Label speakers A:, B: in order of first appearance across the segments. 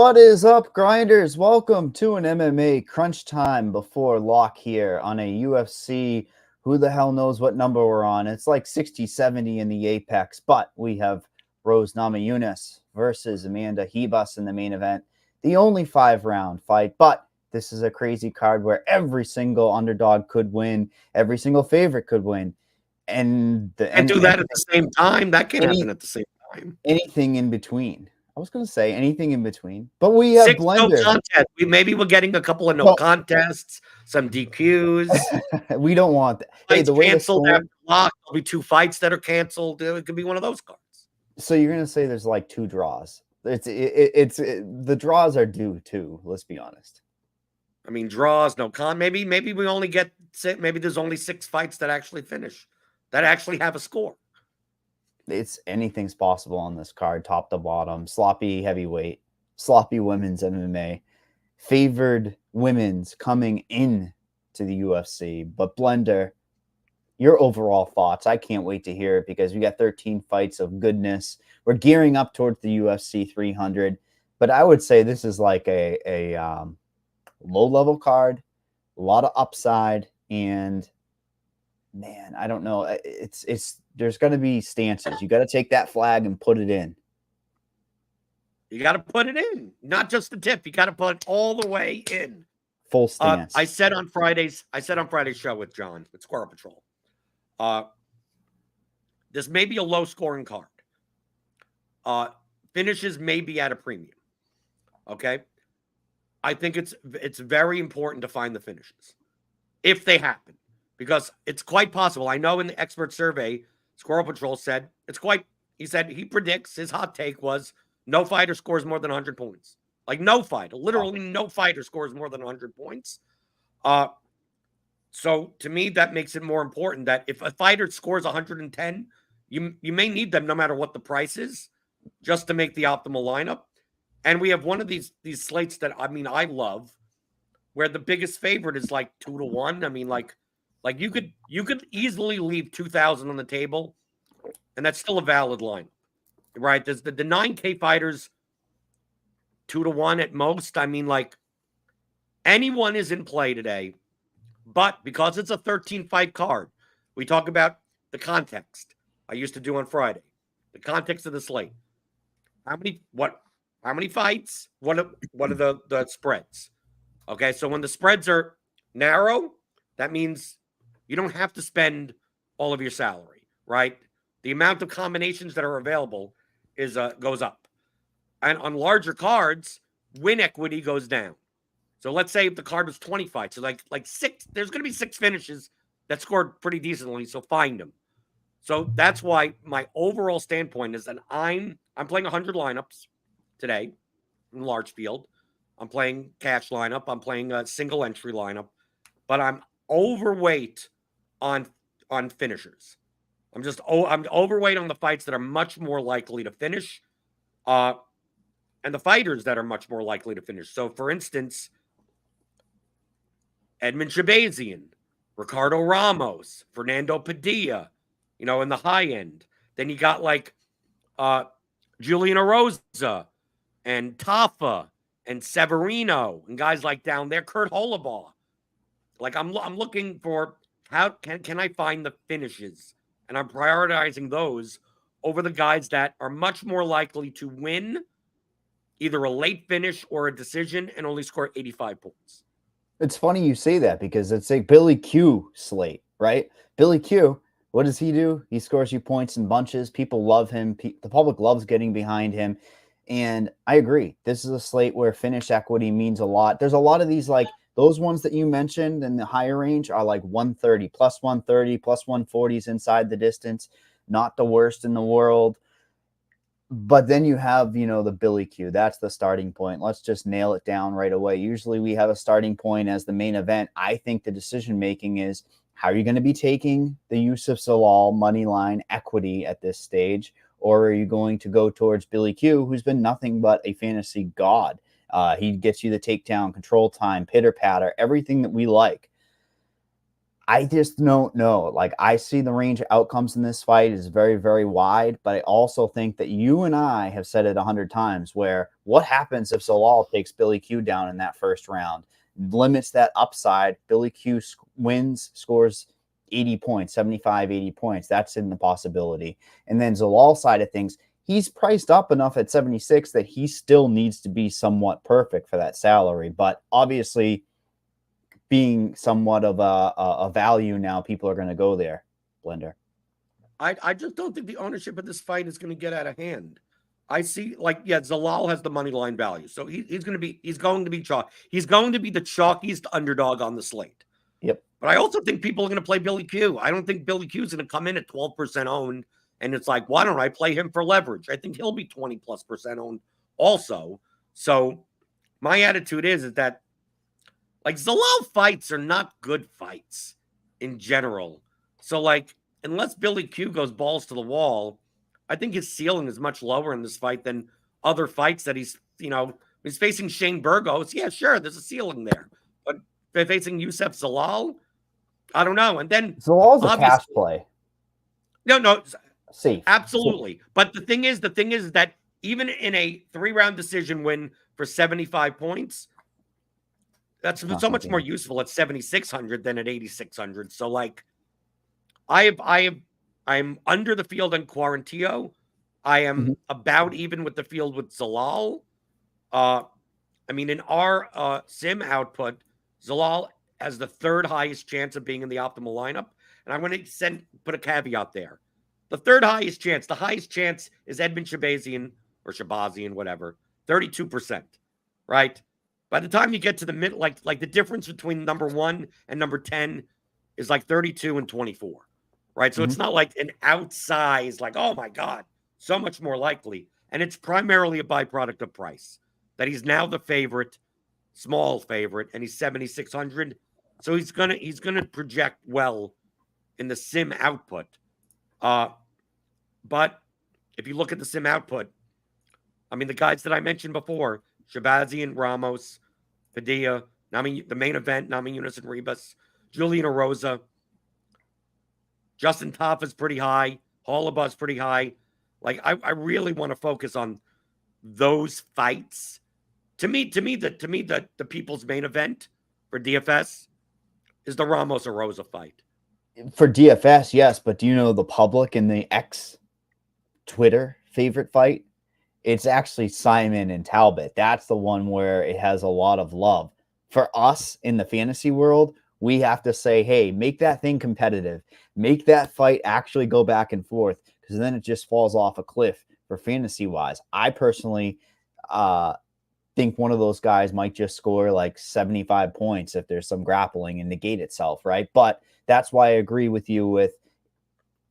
A: What is up, grinders? Welcome to an MMA crunch time before lock here on a UFC. Who the hell knows what number we're on? It's like 60, 70 in the apex, but we have Rose Namajunas versus Amanda Ribas in the main event. The only 5-round fight, but this is a crazy card where every single underdog could win, every single favorite could win. And
B: do that at the same time. That can't happen at the same time.
A: Anything in between. I was going to say anything in between, but we have blender.
B: No contest. Maybe we're getting a couple of no contests, some DQs.
A: We don't want that.
B: Hey, the way canceled after lock. There'll be 2 fights that are canceled. It could be one of those cards.
A: So you're going to say there's like 2 draws. The draws are due too. Let's be honest.
B: I mean, draws, no con. Maybe we only get maybe there's only 6 fights that actually finish, that actually have a score.
A: It's anything's possible on this card, top to bottom. Sloppy heavyweight, sloppy women's MMA, favored women's coming in to the UFC. But Blender, your overall thoughts? I can't wait to hear it because we got 13 fights of goodness. We're gearing up towards the UFC 300, but I would say this is like a low-level card, a lot of upside, and man, I don't know. There's going to be stances. You got to take that flag and put it in.
B: You got to put it in, not just the tip. You got to put it all the way in.
A: Full stance.
B: I said on Friday's show with John with Squirrel Patrol. This may be a low scoring card. Finishes may be at a premium. Okay. I think it's very important to find the finishes if they happen, because it's quite possible. I know in the expert survey, Squirrel Patrol said he predicts, his hot take was no fighter scores more than 100 points. Like no fighter, literally no fighter scores more than 100 points. So to me, that makes it more important that if a fighter scores 110, you may need them no matter what the price is, just to make the optimal lineup. And we have one of these slates that I love, where the biggest favorite is like 2-1. I mean, like you could easily leave 2,000 on the table, and that's still a valid line, right? There's the 9K fighters 2-1 at most. I mean, like anyone is in play today, but because it's a 13-fight card, we talk about the context. I used to do on Friday, the context of the slate. How many fights? What are the spreads? Okay, so when the spreads are narrow, that means you don't have to spend all of your salary, right? The amount of combinations that are available goes up. And on larger cards, win equity goes down. So let's say if the card was 20 fights, so like 6, there's going to be 6 finishes that scored pretty decently, so find them. So that's why my overall standpoint is that I'm playing 100 lineups today in large field. I'm playing cash lineup. I'm playing a single entry lineup, but I'm overweight on finishers. I'm overweight on the fights that are much more likely to finish, and the fighters that are much more likely to finish. So, for instance, Edmund Shabazian, Ricardo Ramos, Fernando Padilla, in the high end. Then you got like Julian Erosa and Tafa and Severino and guys like down there, Kurt Holobaugh. Like I'm looking for how can I find the finishes, and I'm prioritizing those over the guys that are much more likely to win either a late finish or a decision and only score 85 points.
A: It's funny you say that because it's a Billy Q slate, right? Billy Q, what does he do? He scores you points in bunches. People love him. The public loves getting behind him. And I agree. This is a slate where finish equity means a lot. There's a lot of these, like those ones that you mentioned in the higher range are like 130, plus 130, plus 140s inside the distance. Not the worst in the world. But then you have, the Billy Q. That's the starting point. Let's just nail it down right away. Usually we have a starting point as the main event. I think the decision-making is, how are you going to be taking the Yusuf Zalal money line equity at this stage? Or are you going to go towards Billy Q, who's been nothing but a fantasy god? He gets you the takedown, control time, pitter-patter, everything that we like. I just don't know. Like, I see the range of outcomes in this fight is very, very wide, but I also think that you and I have said it 100 times where what happens if Zalal takes Billy Q down in that first round, limits that upside, Billy Q wins, scores 80 points, 75, 80 points. That's in the possibility. And then Zalal's side of things, he's priced up enough at 76 that he still needs to be somewhat perfect for that salary. But obviously, being somewhat of a value now, people are going to go there, Blender.
B: I just don't think the ownership of this fight is going to get out of hand. I see, like, yeah, Zalal has the money line value, so he's going to be the chalkiest underdog on the slate.
A: Yep.
B: But I also think people are going to play Billy Q. I don't think Billy Q is going to come in at 12% owned, and it's like, why don't I play him for leverage? I think he'll be 20+% owned also. So my attitude is that, like, Zalal fights are not good fights in general. So, like, unless Billy Q goes balls to the wall, I think his ceiling is much lower in this fight than other fights that he's facing Shane Burgos. Yeah, sure, there's a ceiling there. But facing Youssef Zalal, I don't know. And then
A: Zalal's a cash play.
B: No,
A: safe.
B: Absolutely. Safe. But the thing is that even in a 3-round decision win for 75 points, that's so much more useful at 7,600 than at 8,600. So, like, I'm under the field on Quarantillo. I am about even with the field with Zalal. I mean, in our sim output, Zalal has the 3rd highest chance of being in the optimal lineup. And I'm going to put a caveat there. The 3rd highest chance, the highest chance is Edmund Shabazian or Shabazian, whatever, 32%, right? By the time you get to the mid, like the difference between number 1 and number 10 is like 32 and 24, right? So it's not like an outsized, like, oh my God, so much more likely. And it's primarily a byproduct of price, that he's now the favorite, small favorite, and he's 7,600. So he's gonna project well in the sim output. But if you look at the sim output, I mean, the guys that I mentioned before, Shabazian, Ramos, Padilla, the main event, Namajunas and Ribas, Julian Erosa, Justin Toff is pretty high, Hollabuzz pretty high. Like, I really want to focus on those fights. To me, the people's main event for DFS is the Ramos Erosa fight.
A: For DFS, yes, but do you know the public and the X Twitter favorite fight? It's actually Simon and Talbot. That's the one where it has a lot of love. For us in the fantasy world, we have to say, hey, make that thing competitive. Make that fight actually go back and forth, because then it just falls off a cliff for fantasy-wise. I personally think one of those guys might just score like 75 points if there's some grappling and negate itself, right? But that's why I agree with you with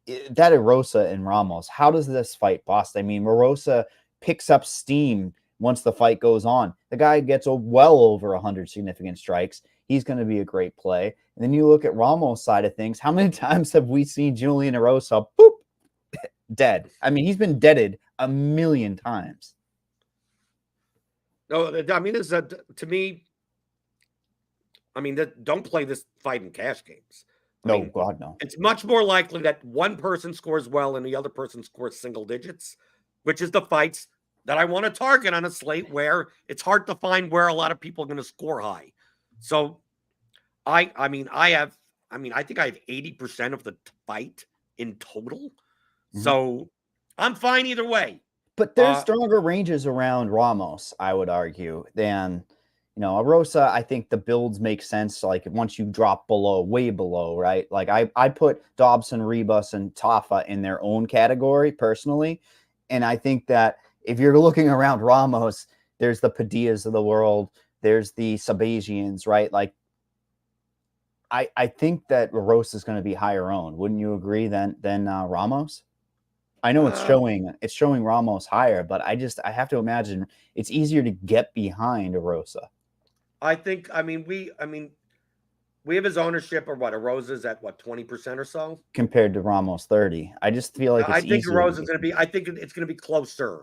A: that Erosa and Ramos. How does this fight bust? I mean, Erosa picks up steam once the fight goes on. The guy gets well over 100 significant strikes. He's going to be a great play. And then you look at Ramos' side of things. How many times have we seen Julian Erosa, boop, dead? I mean, he's been deaded a million times.
B: No, I mean, to me, I mean, don't play this fight in cash games.
A: God, no.
B: It's much more likely that one person scores well and the other person scores single digits, which is the fights that I want to target on a slate where it's hard to find where a lot of people are going to score high. So I think I have 80% of the fight in total. So I'm fine either way.
A: But there's stronger ranges around Ramos, I would argue, than, Erosa. I think the builds make sense. Like, once you drop way below, right? Like, I put Dobson, Ribas, and Tafa in their own category personally. And I think that if you're looking around Ramos, there's the Padillas of the world. There's the Sabazians, right? Like, I think that Erosa is going to be higher owned. Wouldn't you agree than Ramos? I know it's showing Ramos higher, but I have to imagine it's easier to get behind Erosa.
B: I think, we have his ownership, or what? Erosa's at what, 20% or so
A: compared to Ramos 30. I just feel like
B: I think Erosa's going to be. I think it's going to be closer.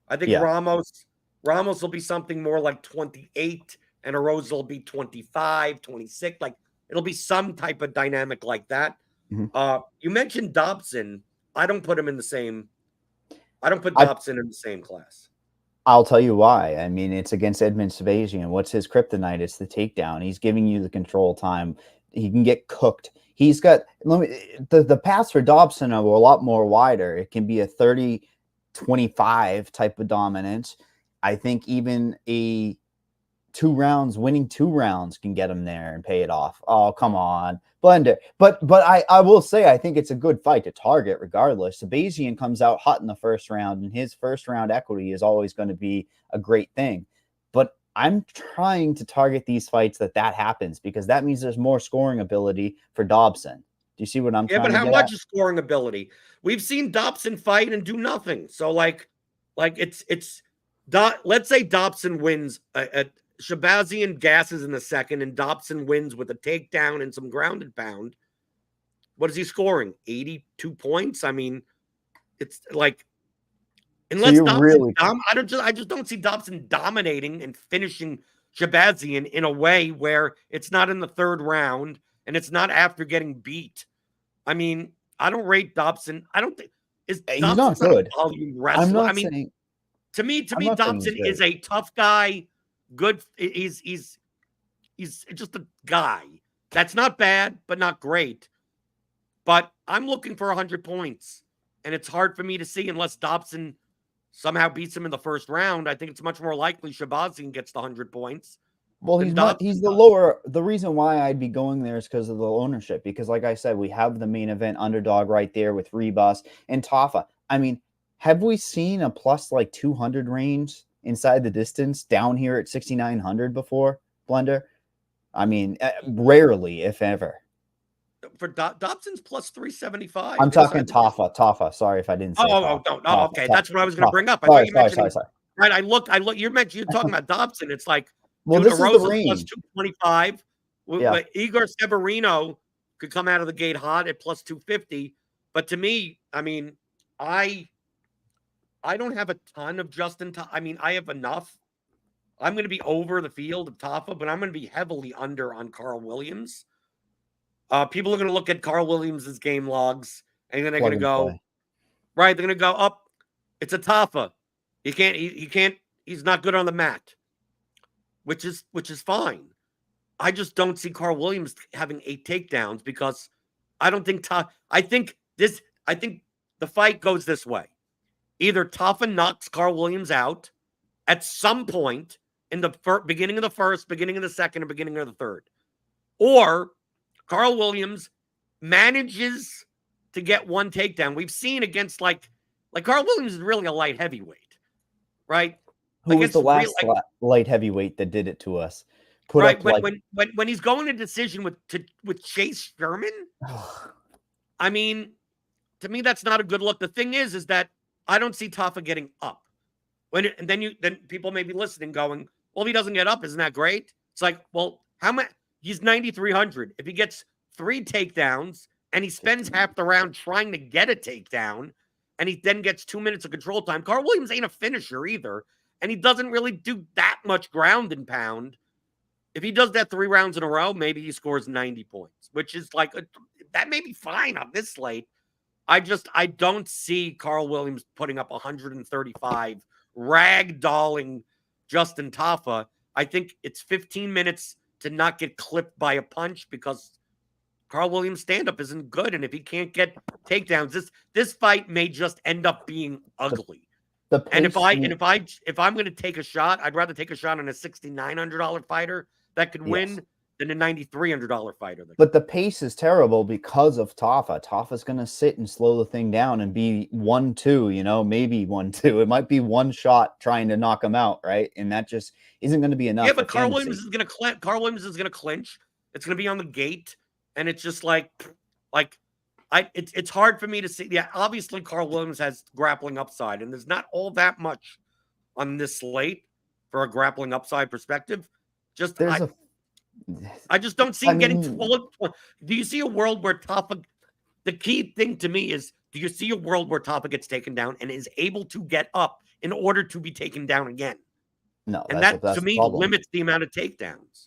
B: I think Ramos will be something more like 28, and Erosa will be 25, 26. Like, It'll be some type of dynamic like that.
A: Mhm.
B: You mentioned Dobson. I don't put him in the same. I don't put
A: I
B: Dobson in the same class.
A: I'll tell you why. I mean, it's against Edmund Sebastian. What's his kryptonite? It's the takedown. He's giving you the control time. He can get cooked. He's got the paths for Dobson are a lot more wider. It can be a 30-25 type of dominance. I think even a winning 2 rounds can get him there and pay it off. Oh, come on, Blender. But I will say I think it's a good fight to target regardless. Sebastian comes out hot in the first round, and his first round equity is always going to be a great thing. But I'm trying to target these fights that happens because that means there's more scoring ability for Dobson. Do you see what I'm
B: Yeah,
A: trying
B: but
A: to
B: how
A: get
B: much
A: at?
B: is scoring ability? We've seen Dobson fight and do nothing. So let's say Dobson wins at Shabazian gasses in the second and Dobson wins with a takedown and some ground and pound. What is he scoring? 82 points? I mean, it's like
A: So
B: unless
A: you're
B: Dobson
A: really
B: I just don't see Dobson dominating and finishing Shabazian in a way where it's not in the third round and it's not after getting beat. I mean, I don't rate Dobson. I don't think
A: he's not
B: Dobson's not a
A: good.
B: volume
A: I'm
B: wrestler. I
A: not
B: mean,
A: saying
B: to
A: I'm
B: me,
A: not saying he's
B: Dobson
A: great.
B: is a tough guy. Good. He's just a guy. That's not bad, but not great. But I'm looking for 100 points, and it's hard for me to see unless Dobson somehow beats him in the first round. I think it's much more likely Shabazian gets the 100 points
A: Well,
B: than
A: he's
B: Dobson
A: the
B: does.
A: lower. The reason why I'd be going there is because of the ownership. Because, like I said, we have the main event underdog right there with Ribas and Tafa. I mean, have we seen a plus like 200 range inside the distance down here at 6,900 before, Blender? I mean, rarely, if ever.
B: For Dobson's plus 375
A: I'm talking
B: inside the
A: Tafa. Tafa. Sorry if I didn't say Tafa.
B: no. Oh,
A: Tafa.
B: okay.
A: Tafa.
B: That's what I was going to
A: Tafa.
B: bring up. I thought
A: Sorry.
B: you
A: Sorry.
B: mentioned
A: Sorry.
B: him.
A: Sorry.
B: Right. You're talking about Dobson. It's like,
A: Well,
B: dude,
A: this is the
B: DeRosa's plus
A: range.
B: 225.
A: Yeah.
B: Igor Severino could come out of the gate hot at plus 250. But to me, I mean, I don't have a ton of Justin. I mean, I have enough. I'm going to be over the field of Tafa, but I'm going to be heavily under on Carl Williams. People are going to look at Carl Williams' game logs, and then they're going
A: Plug
B: to
A: and
B: go,
A: play.
B: right, they're going to go up. It's a Tafa. He can't, he's not good on the mat, which is fine. I just don't see Carl Williams having 8 takedowns because I don't think I think the fight goes this way. Either Tafa knocks Carl Williams out at some point in the beginning of the first, beginning of the second, or beginning of the third, or Carl Williams manages to get one takedown. We've seen against like Carl Williams is really a light heavyweight, right?
A: Who was
B: Against
A: the
B: real
A: last light heavyweight that did it to us? Put
B: right
A: up like
B: when he's going to decision with Chase Sherman. I mean, to me, that's not a good look. The thing is that I don't see Tafa getting up. And then people may be listening, going, "Well, if he doesn't get up, isn't that great?" It's like, well, how much? He's 9,300. If he gets 3 takedowns and he spends half the round trying to get a takedown, and he then gets 2 minutes of control time, Carl Williams ain't a finisher either, and he doesn't really do that much ground and pound. If he does that 3 rounds in a row, maybe he scores 90 points, which is like that may be fine on this slate. I don't see Carl Williams putting up 135 ragdolling Justin Tafa. I think it's 15 minutes to not get clipped by a punch because Carl Williams' stand-up isn't good, and if he can't get takedowns, this fight may just end up being ugly.
A: the
B: And
A: pace.
B: if I'm going to take a shot, I'd rather take a shot on a $6,900 fighter that could win than a $9,300 fighter.
A: But the pace is terrible because of Tafa. Tafa's going to sit and slow the thing down and be 1-2, maybe 1-2. It might be one shot trying to knock him out, right? And that just isn't going to be enough.
B: Yeah, but Carl Williams is going to clinch. It's going to be on the gate, and it's just it's hard for me to see. Yeah, obviously Carl Williams has grappling upside, and there's not all that much on this slate for a grappling upside perspective. I just don't see him getting 12. Do you see a world where Tafa? The key thing to me is, do you see a world where Tafa gets taken down and is able to get up in order to be taken down again?
A: No,
B: And
A: that's
B: to me
A: problem.
B: limits the amount of takedowns.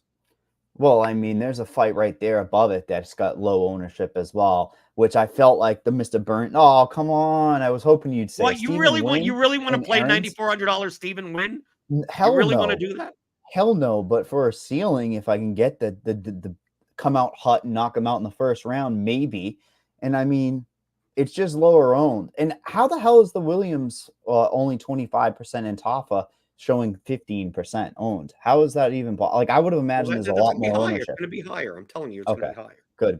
A: Well, I mean, there's a fight right there above it that's got low ownership as well, which I felt like the Mr. Burnt. Oh, come on. I was hoping you'd say
B: What
A: Stephen
B: you
A: Wynn
B: really want to
A: and
B: play
A: Aaron's.
B: $9,400 Stephen Wynn? You
A: Hell
B: really want to
A: no.
B: do that?
A: Hell no. But for a ceiling, if I can get the come out hot and knock him out in the first round, maybe. And I mean, it's just lower owned. And how the hell is the Williams only 25% in Tafa showing 15% owned? How is that even like I would have
B: Well,
A: imagined there's a
B: that's
A: lot
B: gonna be
A: more
B: higher. It's
A: ownership.
B: gonna be higher. I'm telling you, it's gonna
A: Okay.
B: be higher.
A: Good.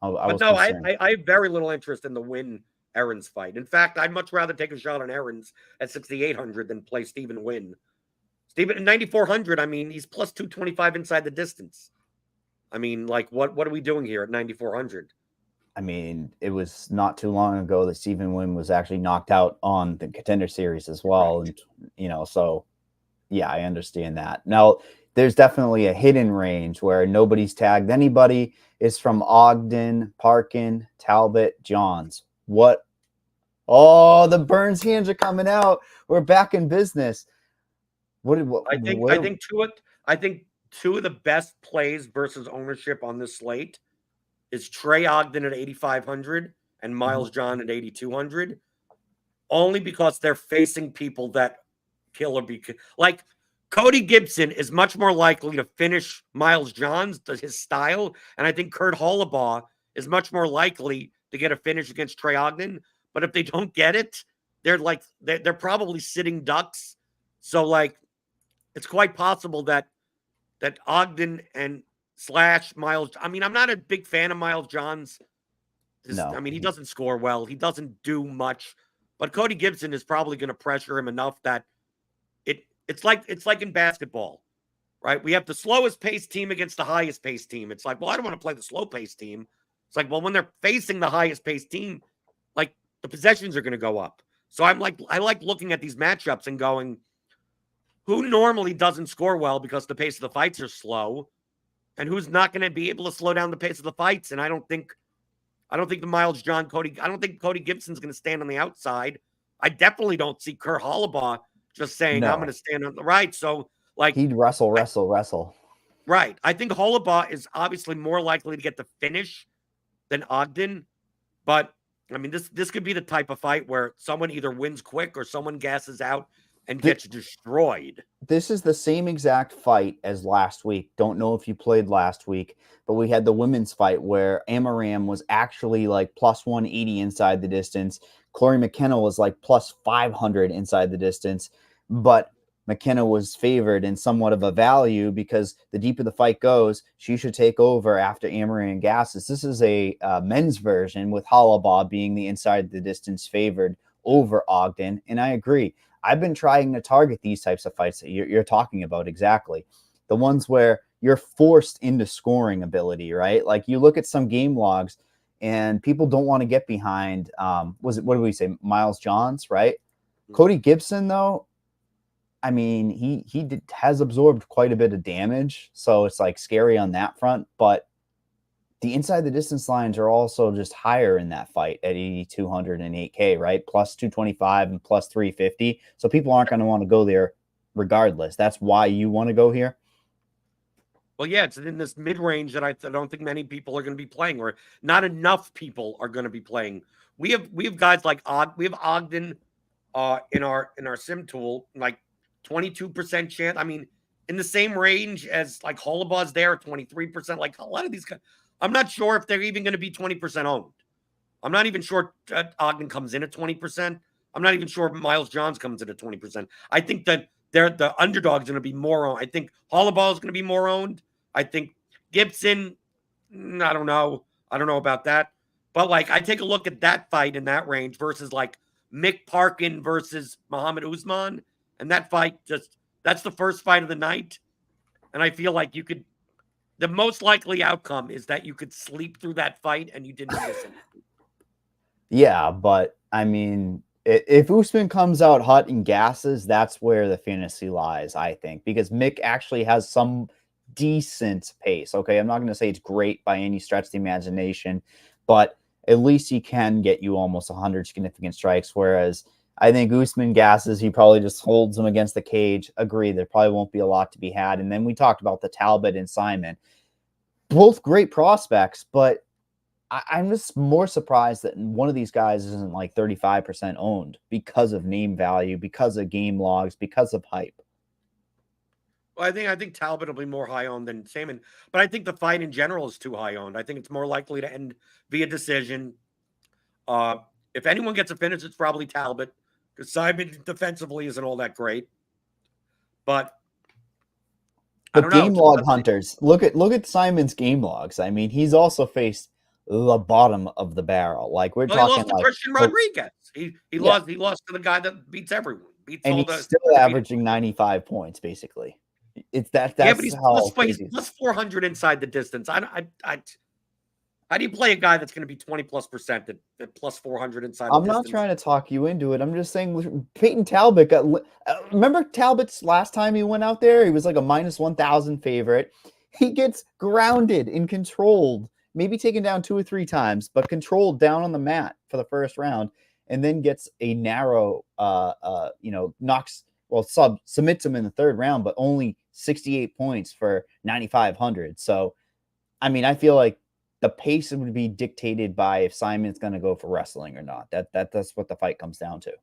A: I
B: But
A: was
B: no,
A: concerned.
B: I have very little interest in the Wynn Aaron's fight. In fact, I'd much rather take a shot on Aaron's at 6,800 than play Stephen Wynn. Stephen at 9,400. I mean, he's plus 225 inside the distance. I mean, like, what are we doing here at 9,400?
A: I mean, it was not too long ago that Stephen Wynn was actually knocked out on the Contender Series as well.
B: Correct.
A: And, so yeah, I understand that. Now, there's definitely a hidden range where nobody's tagged anybody. It's from Ogden, Parkin, Talbot, Johns. What? Oh, the Burns hands are coming out. We're back in business.
B: I think two of the best plays versus ownership on this slate is Trey Ogden at 8,500 and Miles John at 8,200, only because they're facing people that kill or be like Cody Gibson is much more likely to finish Miles John's his style, and I think Kurt Hollabaugh is much more likely to get a finish against Trey Ogden. But if they don't get it, they're probably sitting ducks. So like it's quite possible that Ogden and / Miles. I mean, I'm not a big fan of Miles John's.
A: No.
B: I mean, he doesn't score well. He doesn't do much. But Cody Gibson is probably going to pressure him enough that it's like in basketball, right? We have the slowest paced team against the highest paced team. It's like, well, I don't want to play the slow paced team. It's like, well, when they're facing the highest paced team, like the possessions are going to go up. So I like looking at these matchups and going, who normally doesn't score well because the pace of the fights are slow, and who's not going to be able to slow down the pace of the fights? And I don't think the Miles John Cody. I don't think Cody Gibson's going to stand on the outside. I definitely don't see Kurt Hollabaugh just saying I'm going to stand on the right. So like
A: he'd wrestle.
B: Right. I think Hollabaugh is obviously more likely to get the finish than Ogden, but I mean this could be the type of fight where someone either wins quick or someone gasses out and gets destroyed.
A: This is the same exact fight as last week. Don't know if you played last week, but we had the women's fight where Amaram was actually like plus 180 inside the distance. Corey McKenna was like plus 500 inside the distance, but McKenna was favored in somewhat of a value because the deeper the fight goes, she should take over after Amaram gasses. This is a men's version with Hollabaugh being the inside the distance favored over Ogden, and I agree. I've been trying to target these types of fights that you're talking about exactly. The ones where you're forced into scoring ability, right? Like you look at some game logs and people don't want to get behind, what did we say? Miles Johns, right? Cody Gibson, though, I mean, he has absorbed quite a bit of damage. So it's like scary on that front. But the inside the distance lines are also just higher in that fight at 8,200 and 8K, right? Plus 225 and plus 350. So people aren't going to want to go there regardless. That's why you want to go here.
B: Well, yeah, it's in this mid range that I don't think many people are going to be playing, or not enough people are going to be playing. We have guys like Ogden in our sim tool, like 22% chance. I mean, in the same range as like Hollabaugh's there, 23%. Like a lot of these guys. I'm not sure if they're even going to be 20% owned. I'm not even sure Ogden comes in at 20%. I'm not even sure Miles Johns comes in at 20%. I think that the underdog's going to be more owned. I think Hollabaugh is going to be more owned. I think Gibson, I don't know. I don't know about that. But like I take a look at that fight in that range versus like Mick Parkin versus Muhammad Usman. And that fight that's the first fight of the night. And I feel like the most likely outcome is that you could sleep through that fight and you didn't miss anything.
A: Yeah, but I mean, if Usman comes out hot and gasses, that's where the fantasy lies, I think, because Mick actually has some decent pace. Okay, I'm not going to say it's great by any stretch of the imagination, but at least he can get you almost 100 significant strikes, whereas I think Usman gasses, he probably just holds him against the cage. Agree, there probably won't be a lot to be had. And then we talked about the Talbot and Simon. both great prospects, but I'm just more surprised that one of these guys isn't like 35% owned because of name value, because of game logs, because of hype.
B: Well, I think Talbot will be more high owned than Simon, but I think the fight in general is too high owned. I think it's more likely to end via decision. If anyone gets a finish, it's probably Talbot, because Simon defensively isn't all that great. But I don't know.
A: Game log hunters, look at Simon's game logs. I mean, he's also faced the bottom of the barrel. Like we're talking,
B: he lost to Christian Rodriguez. He lost to the guy that beats everyone.
A: And he's still averaging 95 points, basically. It's that's
B: yeah, but he's
A: crazy.
B: plus 400 inside the distance. How do you play a guy that's going to be 20+% at plus 400 inside?
A: I'm not trying to talk you into it. I'm just saying Peyton Talbot got. Remember Talbot's last time he went out there? He was like a minus 1,000 favorite. He gets grounded and controlled, maybe taken down 2 or 3 times, but controlled down on the mat for the first round, and then gets a narrow, submits him in the third round, but only 68 points for 9,500. So, I mean, I feel like the pace would be dictated by if Simon's going to go for wrestling or not. That's what the fight comes down to.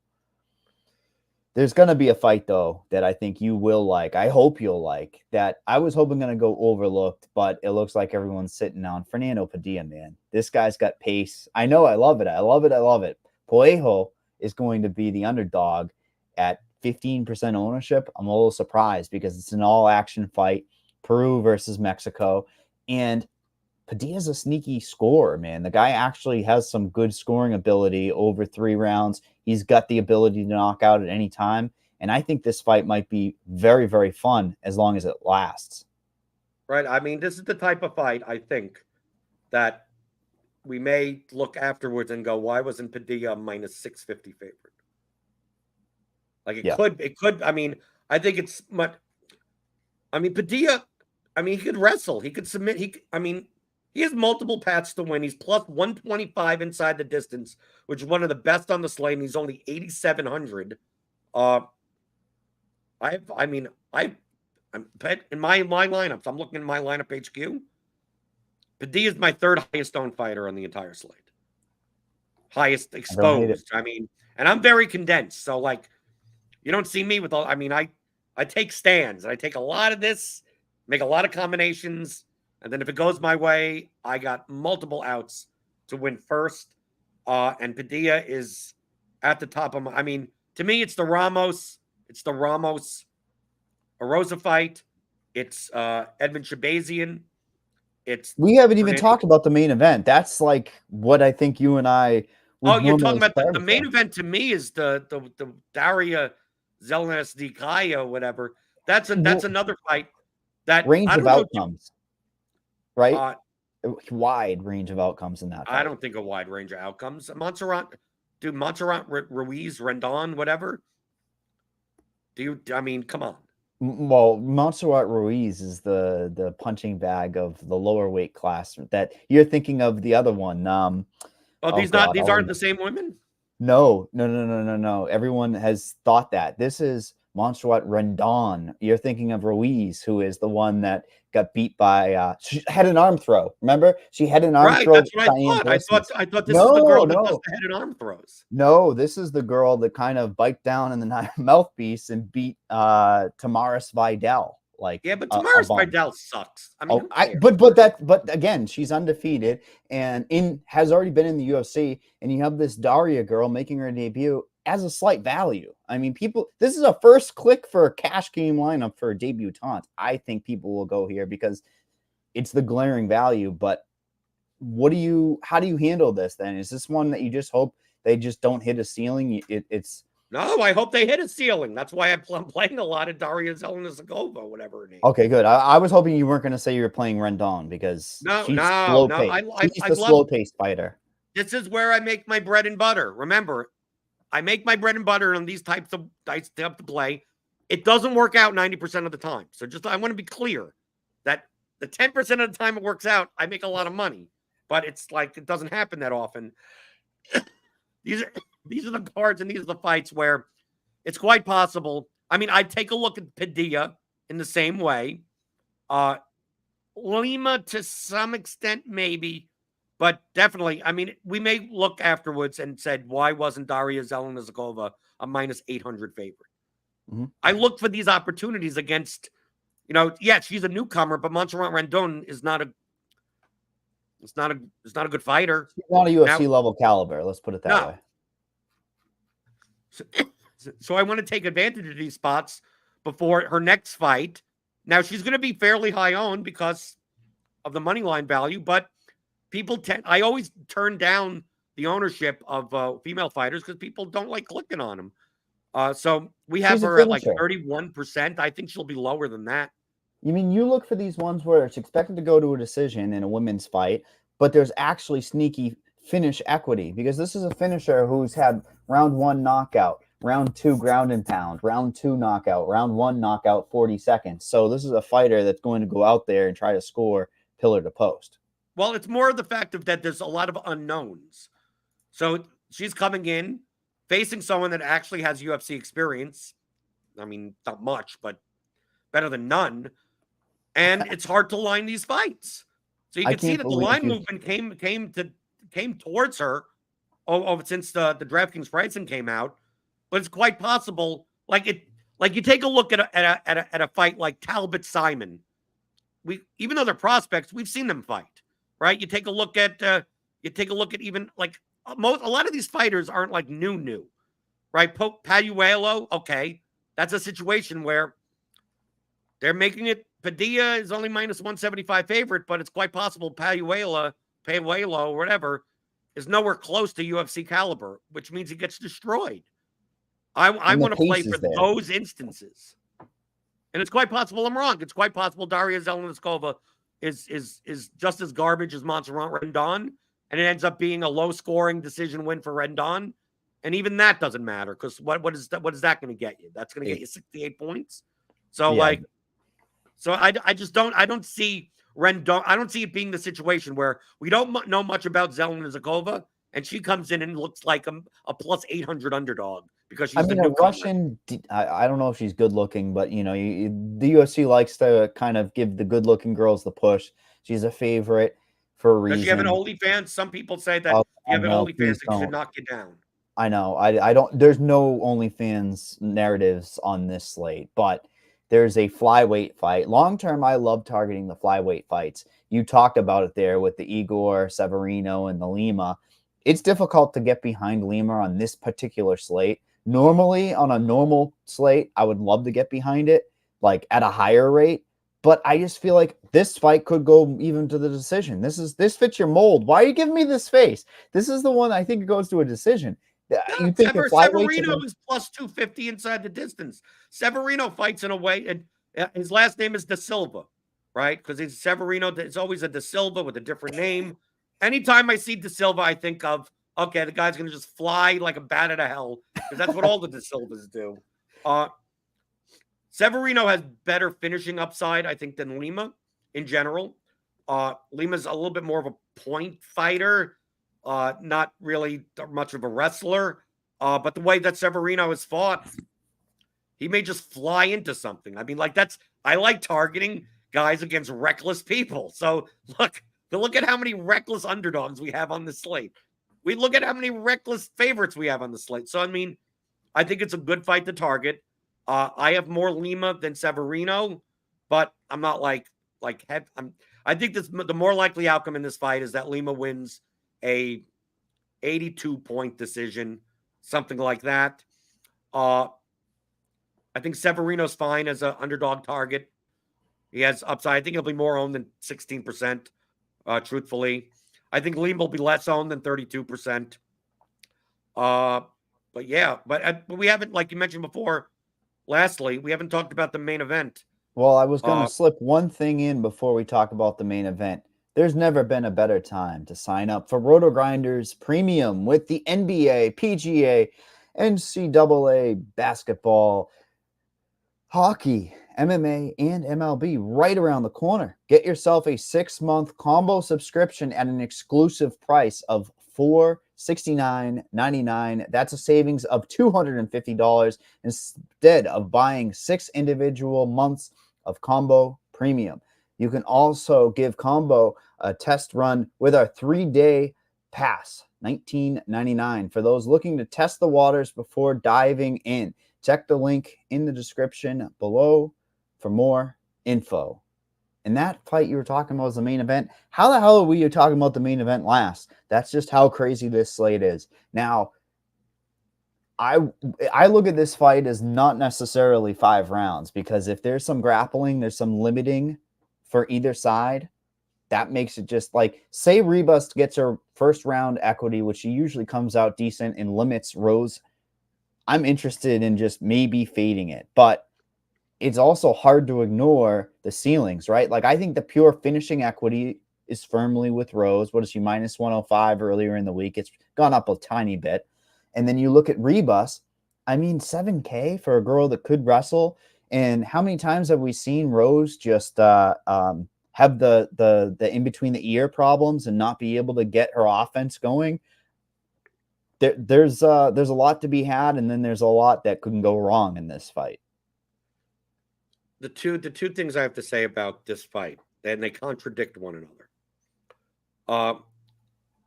A: There's going to be a fight, though, that I think you will like. I hope you'll like, that I was hoping going to go overlooked, but it looks like everyone's sitting on Fernando Padilla, man. This guy's got pace. I know. I love it. I love it. I love it. Puejo is going to be the underdog at 15% ownership. I'm a little surprised because it's an all-action fight, Peru versus Mexico, and Padilla's a sneaky scorer, man. The guy actually has some good scoring ability over 3 rounds. He's got the ability to knock out at any time. And I think this fight might be very, very fun as long as it lasts.
B: Right. I mean, this is the type of fight, I think, that we may look afterwards and go, why wasn't Padilla minus 650 favorite? Like it could. I mean, I think it's much. I mean, Padilla, he could wrestle. He could submit. He has multiple paths to win. He's plus 125 inside the distance, which is one of the best on the slate. And he's only 8,700. I'm in my lineups. I'm looking at my lineup HQ. Padilla is my 3rd highest owned fighter on the entire slate. Highest exposed. And I'm very condensed. So like, you don't see me with all. I take stands. I take a lot of this, make a lot of combinations. And then if it goes my way, I got multiple outs to win first. And Padilla is at the top of my. To me, it's the Ramos Arosa fight. It's Edmund Shabazian.
A: We haven't even talked about the main event. That's like what I think you and I.
B: You're talking about the main event. To me, is the Daria Zelensnikaya, whatever. That's another fight. That
A: range of outcomes. Right? Wide range of outcomes in that fight.
B: I don't think a wide range of outcomes. Montserrat Ruiz, Rendon, whatever. Come on.
A: Well, Montserrat Ruiz is the punching bag of the lower weight class. That you're thinking of the other one.
B: These aren't the same women?
A: No. Everyone has thought that. This is Montserrat Rendon. You're thinking of Ruiz, who is the one that got beat by she had an arm throw. Remember? She had an arm throw.
B: That's what I thought. I thought this is the girl that does the head and arm throws.
A: No, this is the girl that kind of bite down in the mouthpiece and beat Tamaris Vidal. Like,
B: yeah, but Tamaris Vidal sucks.
A: But again, she's undefeated and has already been in the UFC, and you have this Daria girl making her debut as a slight value. This is a first click for a cash game lineup for a debutante. I think people will go here because it's the glaring value. But how do you handle this then? Is this one that you just hope they just don't hit a ceiling?
B: No, I hope they hit a ceiling. That's why I'm playing a lot of Daria Zelensnikova, whatever her name.
A: Okay, good. I was hoping you weren't going to say you were playing Rendon because she's the slow-paced fighter.
B: This is where I make my bread and butter. Remember, I make my bread and butter on these types of dice to play. It doesn't work out 90% of the time. So I want to be clear that the 10% of the time it works out, I make a lot of money. But it's like it doesn't happen that often. These are the cards and these are the fights where it's quite possible. I'd take a look at Padilla in the same way. Lima to some extent, maybe, but definitely. I mean, we may look afterwards and said, why wasn't Daria Zelenizakova a minus 800 favorite?
A: Mm-hmm.
B: I look for these opportunities against, yeah, she's a newcomer, but Montserrat Rendon is not a, it's not a good fighter.
A: She's not a UFC
B: Now,
A: level caliber. Let's put it that
B: no.
A: way.
B: So I want to take advantage of these spots before her next fight. Now she's going to be fairly high owned because of the money line value, but I always turn down the ownership of female fighters because people don't like clicking on them. So we have
A: She's a
B: her at like
A: finisher.
B: 31%. I think she'll be lower than that.
A: You mean you look for these ones where it's expected to go to a decision in a women's fight, but there's actually sneaky finish equity because this is a finisher who's had round 1 knockout, round 2 ground and pound, round 2 knockout, round 1 knockout 40 seconds. So this is a fighter that's going to go out there and try to score pillar to post.
B: Well, it's more of the fact of that there's a lot of unknowns. So she's coming in facing someone that actually has UFC experience. I mean, not much, but better than none. And it's hard to line these fights. So you can see that the line movement came towards her since the DraftKings pricing came out. But it's quite possible, like you take a look at a fight like Talbot Simon. Even though they're prospects, we've seen them fight, right? You take a look at even like a lot of these fighters aren't like new, right? Padilla, okay, that's a situation where they're making it. Padilla is only minus 175 favorite, but it's quite possible Padilla, or whatever, is nowhere close to UFC caliber, which means he gets destroyed. I want to play for those instances. And it's quite possible I'm wrong. It's quite possible Daria Zelenizakova is just as garbage as Montserrat Rendon, and it ends up being a low-scoring decision win for Rendon. And even that doesn't matter because what is that going to get you? That's going to get you 68 points. So
A: yeah.
B: So I just don't see Rendon. I don't see it being the situation where we don't know much about Zelenizakova, and she comes in and looks like a plus 800 underdog because she's the newcomer.
A: Russian. I don't know if she's good looking, but the UFC likes to kind of give the good looking girls the push. She's a favorite for a reason.
B: Does she have an OnlyFans? Some people say that if you have an OnlyFans, it should knock you down.
A: I know. I don't. There's no OnlyFans narratives on this slate, but there's a flyweight fight. Long term, I love targeting the flyweight fights. You talked about it there with the Igor Severino and the Lima. It's difficult to get behind Lima on this particular slate. Normally, on a normal slate, I would love to get behind it, like at a higher rate. But I just feel like this fight could go even to the decision. This fits your mold. Why are you giving me this face? This is the one I think it goes to a decision. You think
B: Severino is plus 250 inside the distance. Severino fights in a way, and his last name is Da Silva, right? Because he's Severino. It's always a Da Silva with a different name. Anytime I see Da Silva, I think of, okay, the guy's going to just fly like a bat out of hell because that's what all the Da Silvas do. Severino has better finishing upside, I think, than Lima in general. Lima's a little bit more of a point fighter. Not really much of a wrestler, but the way that Severino has fought, he may just fly into something. I mean, I like targeting guys against reckless people. So look at how many reckless underdogs we have on the slate. We look at how many reckless favorites we have on the slate. So, I mean, I think it's a good fight to target. I have more Lima than Severino, but I'm not I think the more likely outcome in this fight is that Lima wins a 82-point decision, something like that. I think Severino's fine as an underdog target. He has upside. I think he'll be more owned than 16%, truthfully. I think Lima will be less owned than 32%. But yeah, but we haven't, like you mentioned before, lastly, we haven't talked about the main event.
A: Well, I was going to slip one thing in before we talk about the main event. There's never been a better time to sign up for RotoGrinders Premium with the NBA, PGA, NCAA basketball, hockey, MMA, and MLB right around the corner. Get yourself a 6-month combo subscription at an exclusive price of $469.99. That's a savings of $250 instead of buying 6 individual months of combo premium. You can also give Combo a test run with our 3-day pass, $19.99, for those looking to test the waters before diving in. Check the link in the description below for more info. And that fight you were talking about was the main event. How the hell were you talking about the main event last? That's just how crazy this slate is. Now, I look at this fight as not necessarily 5 rounds, because if there's some grappling, there's some limiting for either side. That makes it just like, say Ribas gets her first round equity, which she usually comes out decent and limits Rose. I'm interested in just maybe fading it, but it's also hard to ignore the ceilings, right? Like, I think the pure finishing equity is firmly with Rose. What is she, minus 105 earlier in the week? It's gone up a tiny bit. And then you look at Ribas, I mean, $7K for a girl that could wrestle. And how many times have we seen Rose just have the in between the ear problems and not be able to get her offense going? There's a lot to be had, and then there's a lot that couldn't go wrong in this fight.
B: The two things I have to say about this fight, and they contradict one another.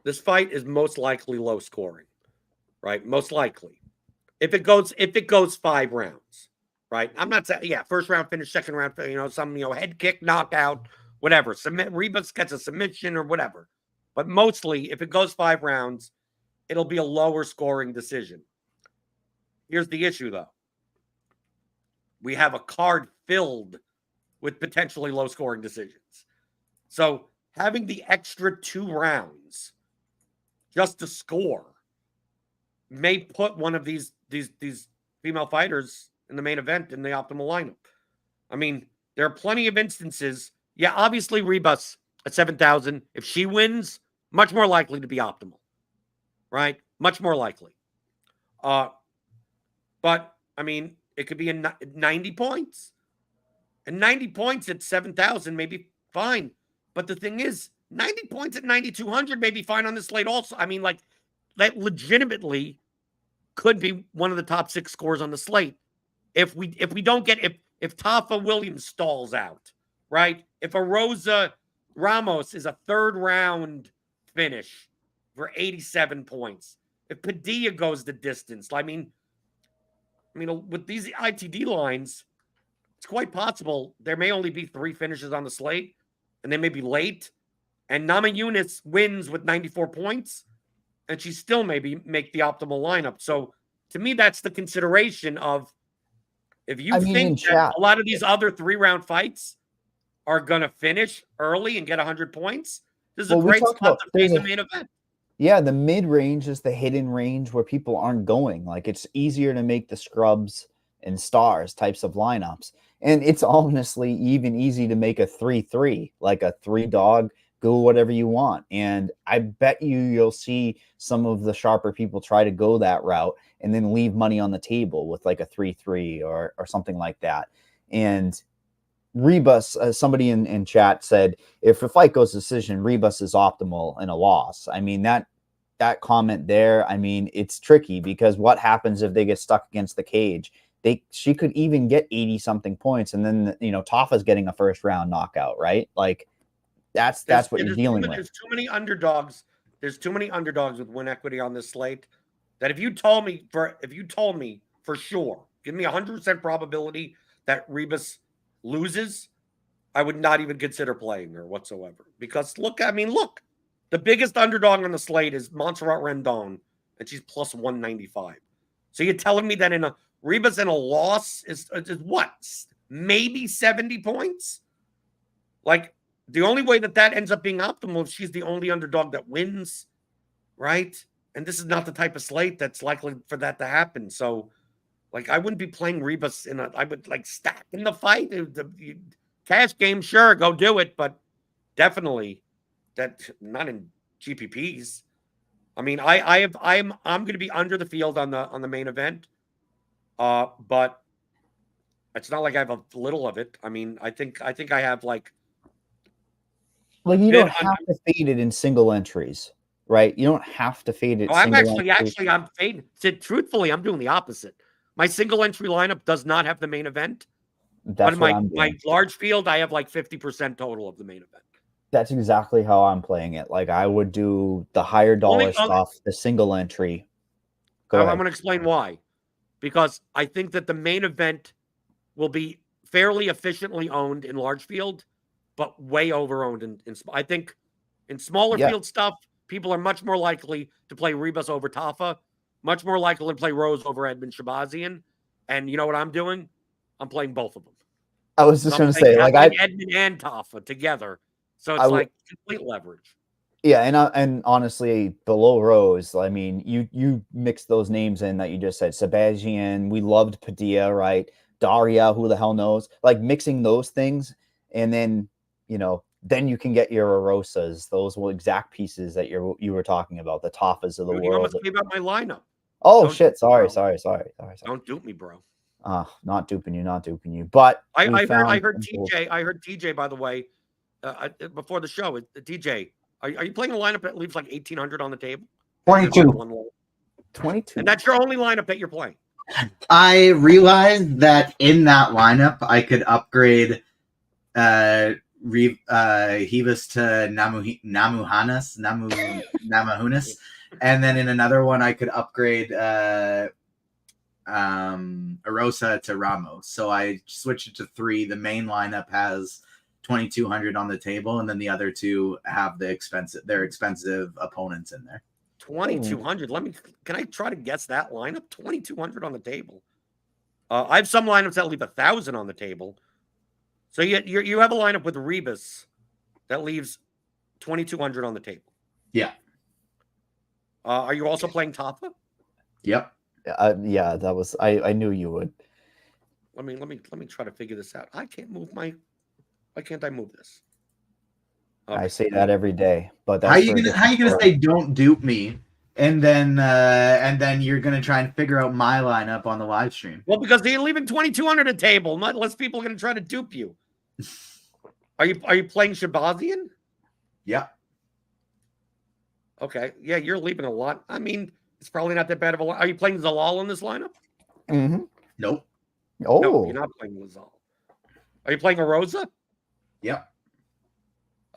B: This fight is most likely low scoring, right? Most likely. If it goes 5 rounds, right? I'm not saying, first round finish, second round, some head kick, knockout, whatever. Ribas gets a submission or whatever. But mostly, if it goes 5 rounds, it'll be a lower scoring decision. Here's the issue, though. We have a card filled with potentially low scoring decisions. So having the extra 2 rounds just to score may put one of these female fighters in the main event in the optimal lineup. I mean, there are plenty of instances. Yeah, obviously Ribas at 7,000, if she wins, much more likely to be optimal, right? Much more likely. But I mean, it could be 90 points. And 90 points at 7,000 may be fine. But the thing is, 90 points at 9,200 may be fine on this slate also. I mean, like, that legitimately could be one of the top 6 scores on the slate. If we don't get, if Tafa Williams stalls out, right? If a Rosa Ramos is a 3rd round finish for 87 points. If Padilla goes the distance, I mean, with these ITD lines, it's quite possible there may only be 3 finishes on the slate, and they may be late. And Namajunas wins with 94 points, and she still maybe make the optimal lineup. So to me, that's the consideration of, if you think that a lot of these other 3-round fights are going to finish early and get 100 points, this is a great spot to face a main event.
A: Yeah, the mid-range is the hidden range where people aren't going. Like, it's easier to make the scrubs and stars types of lineups. And it's honestly even easy to make a 3-3, like a 3-dog, go whatever you want. And I bet you'll see some of the sharper people try to go that route and then leave money on the table with like a 3-3 or something like that. And Ribas, somebody in chat said, if the fight goes decision, Ribas is optimal in a loss. I mean, that comment there, I mean, it's tricky, because what happens if they get stuck against the cage? She could even get 80-something points, and then Tafa's getting a first round knockout, right? Like, that's what you're dealing with.
B: There's too many underdogs. There's too many underdogs with win equity on this slate that if you told me for sure, give me 100% probability that Ribas loses, I would not even consider playing her whatsoever. Because look, the biggest underdog on the slate is Montserrat Rendon, and she's plus 195. So you're telling me that in a Ribas in a loss is what? Maybe 70 points? Like, the only way that ends up being optimal if she's the only underdog that wins, right? And this is not the type of slate that's likely for that to happen. So, like, I wouldn't be playing Ribas I would, like, stack in the fight. The cash game, sure, go do it, but definitely not in GPPs. I mean, I'm going to be under the field on the main event, but it's not like I have a little of it. I mean, I think I have like
A: you don't have to fade it in single entries, right? You don't have to fade it.
B: Oh, I'm fading. Truthfully, I'm doing the opposite. My single entry lineup does not have the main event,
A: That's
B: But
A: what
B: my
A: I'm doing.
B: large field, I have like 50% total of the main event.
A: That's exactly how I'm playing it. Like I would do the higher dollar stuff, the single entry. Go
B: I'm
A: ahead.
B: going to explain why. Because I think that the main event will be fairly efficiently owned in large field, but way over owned I think in smaller
A: Yeah.
B: field stuff, people are much more likely to play Ribas over Tafa, much more likely to play Rose over Edmund Shabazian. And you know what I'm doing? I'm playing both of them.
A: I was
B: So
A: just going to say,
B: I'm
A: like
B: playing Edmund and Tafa together. So it's
A: I
B: like complete leverage.
A: Yeah, and honestly, below Rose, I mean, you mix those names in that you just said. Sebastian, we loved Padilla, right? Daria, who the hell knows? Like mixing those things, and then then you can get your Arosas, those exact pieces that you were talking about, the Tafas of the
B: You
A: world.
B: almost gave up my lineup.
A: Oh
B: Don't
A: shit! Sorry.
B: Don't dupe me, bro.
A: Not duping you. But
B: I
A: found
B: heard TJ. I heard TJ, by the way, before the show. TJ, are you playing a lineup that leaves like 1,800 on the table?
C: 22.
A: 22.
B: And that's your only lineup that you're playing.
C: I realized that in that lineup, I could upgrade Ribas to Namajunas, and then in another one, I could upgrade Arosa to Ramos. So I switched it to 3. The main lineup has 2,200 on the table, and then the other 2 have their expensive opponents in there.
B: 2,200. Can I try to guess that lineup? 2,200 on the table. I have some lineups that leave 1,000 on the table. So you have a lineup with Ribas that leaves 2,200 on the table.
C: Yeah.
B: Are you also playing Tafa?
C: Yep.
A: Yeah, that was I knew you would.
B: Let me try to figure this out. I can't move my. Why can't I move this?
A: Okay. I say that every day, but that's
C: how you gonna say don't dupe me, and then you're gonna try and figure out my lineup on the live stream?
B: Well, because you're leaving 2,200 at table. Not less people are gonna try to dupe you. Are you playing Shabazian?
C: Yeah.
B: Okay. Yeah, you're leaving a lot. I mean, it's probably not that bad of a. Are you playing Zalal in this lineup?
A: Mm-hmm.
C: Nope.
A: Oh,
B: no, you're not playing Zalal. Are you playing a Rosa?
C: Yep.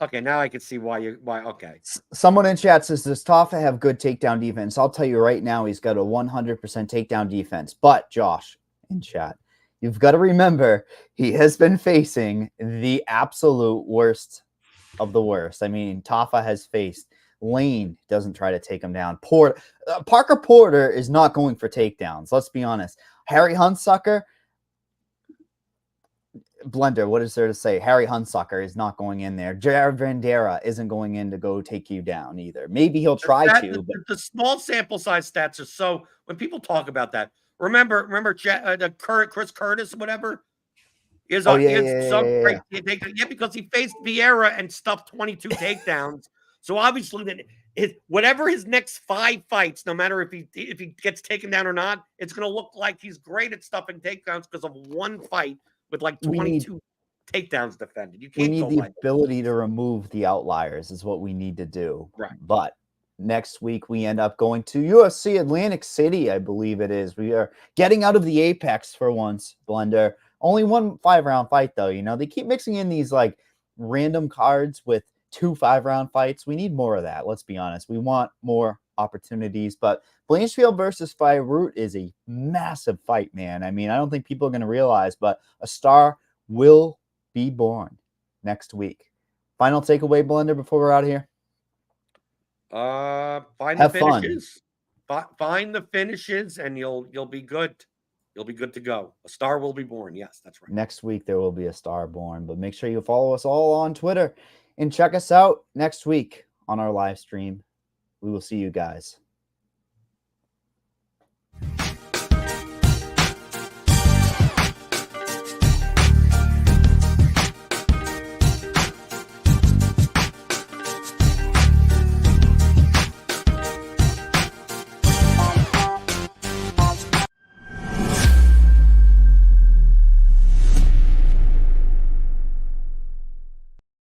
B: Okay, now I can see why. Okay.
A: Someone in chat says, does Tafa have good takedown defense? I'll tell you right now, he's got a 100% takedown defense. But Josh in chat, you've got to remember he has been facing the absolute worst of the worst. I mean, Tafa has faced Lane, doesn't try to take him down. Parker Porter is not going for takedowns. Let's be honest. Harry Hunsucker. Blender, what is there to say? Harry Hunsucker is not going in there. Jared Vandera isn't going in to go take you down either. Maybe he'll try to. But
B: the small sample size stats are so. When people talk about that, remember, the current Chris Curtis, whatever, is so great. Yeah, because he faced Vieira and stuffed 22 takedowns. So obviously, that whatever his next 5 fights, no matter if he gets taken down or not, it's going to look like he's great at stuffing takedowns because of one fight with like 22 takedowns defended. You can't.
A: We need the ability to remove the outliers is what we need to do.
B: Right.
A: But next week we end up going to UFC Atlantic City, I believe it is. We are getting out of the Apex for once, Blender. Only one 5-round fight though. They keep mixing in these like random cards with 2 5-round fights. We need more of that. Let's be honest. We want more opportunities. But Blanchfield versus Fireroot is a massive fight, man. I mean, I don't think people are going to realize, but a star will be born next week. Final takeaway, Blender, before we're out of here.
B: Find the finishes. Find the finishes, and you'll be good. You'll be good to go. A star will be born. Yes, that's right.
A: Next week there will be a star born, but make sure you follow us all on Twitter and check us out next week on our live stream. We will see you guys.